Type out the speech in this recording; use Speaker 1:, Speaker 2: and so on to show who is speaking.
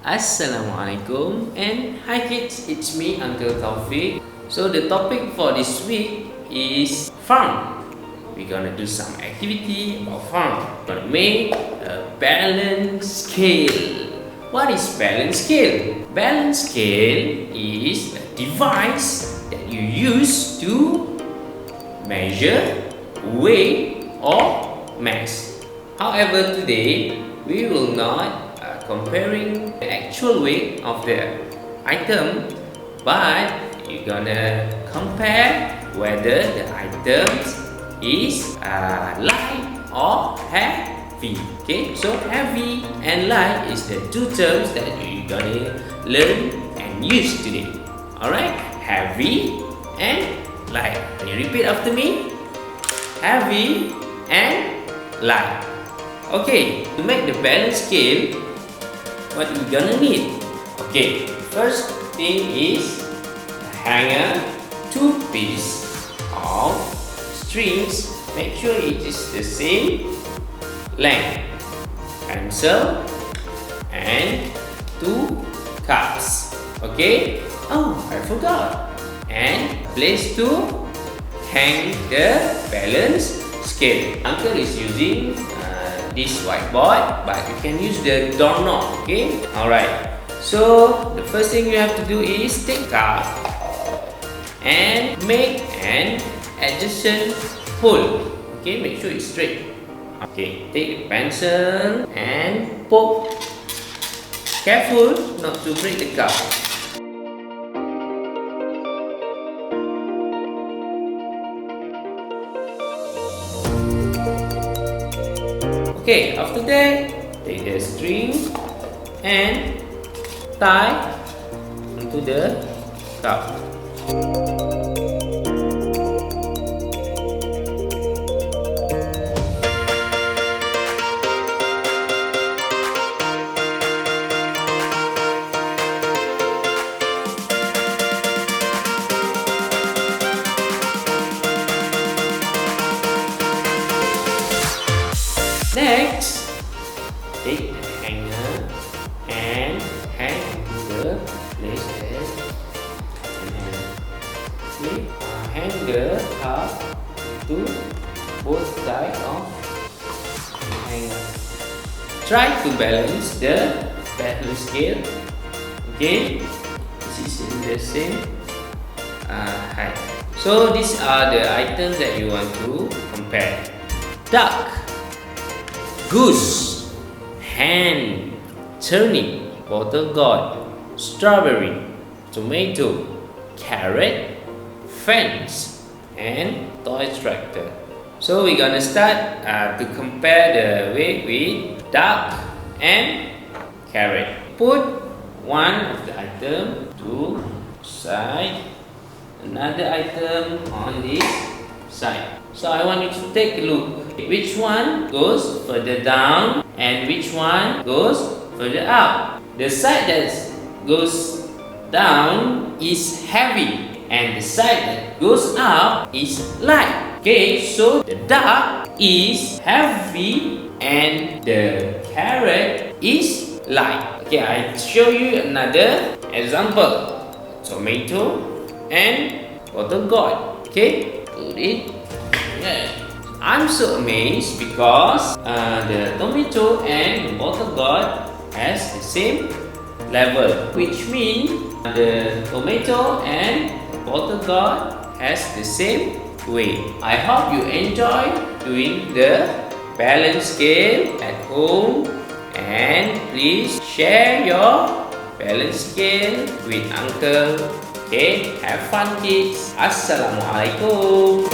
Speaker 1: Assalamualaikum and hi kids, it's me Uncle Tauffiq. So the topic for this week is farm. We're gonna do some activity about farm. We're gonna make a balance scale. What is balance scale? Balance scale is a device that you use to measure, weigh or mass. However, today we will not comparing the actual weight of the item, but you're gonna compare whether the items is light or heavy. Okay, so heavy and light is the two terms that you're gonna learn and use today. Alright, heavy and light. Can you repeat after me? Heavy and light. Okay, to make the balance scale, what we're gonna need? Okay, first thing is a hanger, 2 pieces of strings. Make sure it is the same length. Pencil and 2 cups. Okay. Oh, I forgot. And place to hang the balance scale. Uncle is using this whiteboard, but you can use the doorknob. Okay, alright, so the first thing you have to do is take cup and make an adjacent hole. Okay, make sure it's straight. Okay, take the pencil and poke. Careful not to break the cup. Okay, after that, take the string and tie into the cup. Next, take the hanger and hang the place there. And hang the cup to both sides of the hanger. Try to balance the balance scale. Okay, this is in the same height. So these are the items that you want to compare. Duck, goose, hen, turnip, bottle gourd, strawberry, tomato, carrot, fence, and toy tractor. So we're gonna start to compare the weight with duck and carrot. Put one of the item to side, another item on this side. So I want you to take a look. Which one goes further down and which one goes further up? The side that goes down is heavy and the side that goes up is light. Okay, so the duck is heavy and the carrot is light. Okay, I show you another example. Tomato and bottle gourd. Okay, put it. Yeah. I'm so amazed because the tomato and the bottle gourd has the same level, which means the tomato and bottle gourd has the same weight. I hope you enjoy doing the balance scale at home, and please share your balance scale with Uncle. Okay, have fun kids. Assalamualaikum.